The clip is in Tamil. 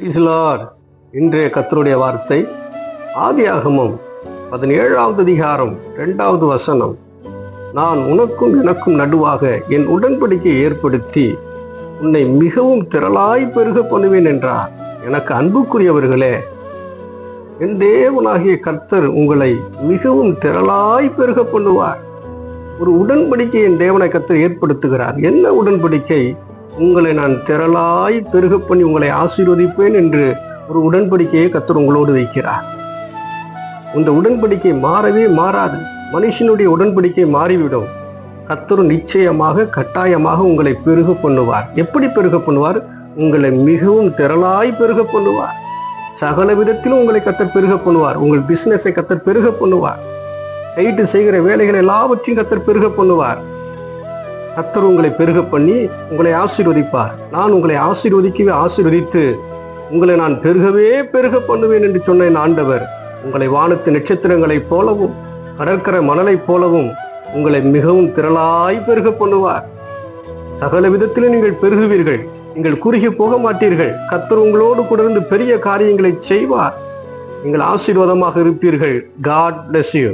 Praise the Lord. இன்றைய கர்த்தருடைய வார்த்தை ஆதியாகமம் 17வது அதிகாரம் 2வது வசனம். நான் உனக்கும் எனக்கும் நடுவாக என் உடன்படிக்கையை ஏற்படுத்தி உன்னை மிகவும் திரளாய் பெருக பண்ணுவேன் என்றார். எனக்கு அன்புக்குரியவர்களே, என் தேவனாகிய கர்த்தர் உங்களை மிகவும் திரளாய் பெருக பண்ணுவார். ஒரு உடன்படிக்கை என் தேவனை கர்த்தர் ஏற்படுத்துகிறார். என்ன உடன்படிக்கை? உங்களை நான் திரளாய் பெருக பண்ணி உங்களை ஆசீர்வதிப்பேன் என்று ஒரு உடன்படிக்கையை கர்த்தர் உங்களோடு வைக்கிறார். இந்த உடன்படிக்கை மாறவே மாறாது. மனுஷனுடைய உடன்படிக்கை மாறிவிடும். கர்த்தர் நிச்சயமாக கட்டாயமாக உங்களை பெருக பண்ணுவார். எப்படி பெருக பண்ணுவார்? உங்களை மிகவும் திரளாய் பெருக பண்ணுவார். சகல விதத்திலும் உங்களை கர்த்தர் பெருக பண்ணுவார். உங்கள் பிசினஸை கர்த்தர் பெருக பண்ணுவார். கைட்டு செய்கிற வேலைகள் எல்லாவற்றையும் கர்த்தர் பெருக பண்ணுவார். கர்த்தர் உங்களை பெருக பண்ணி உங்களை ஆசீர்வதிப்பார். நான் உங்களை ஆசீர்வதித்து உங்களை நான் பெருகவே பெருக பண்ணுவேன் என்று சொன்ன என் ஆண்டவர் உங்களை வானத்து நட்சத்திரங்களைப் போலவும் கடற்கரை மணலைப் போலவும் உங்களை மிகவும் திரளாய் பெருக பண்ணுவார். சகல விதத்திலும் நீங்கள் பெருகுவீர்கள். நீங்கள் குறுகி போக மாட்டீர்கள். கர்த்தர் உங்களோடு கூட இருந்து பெரிய காரியங்களை செய்வார். நீங்கள் ஆசீர்வாதமாக இருப்பீர்கள். God bless you.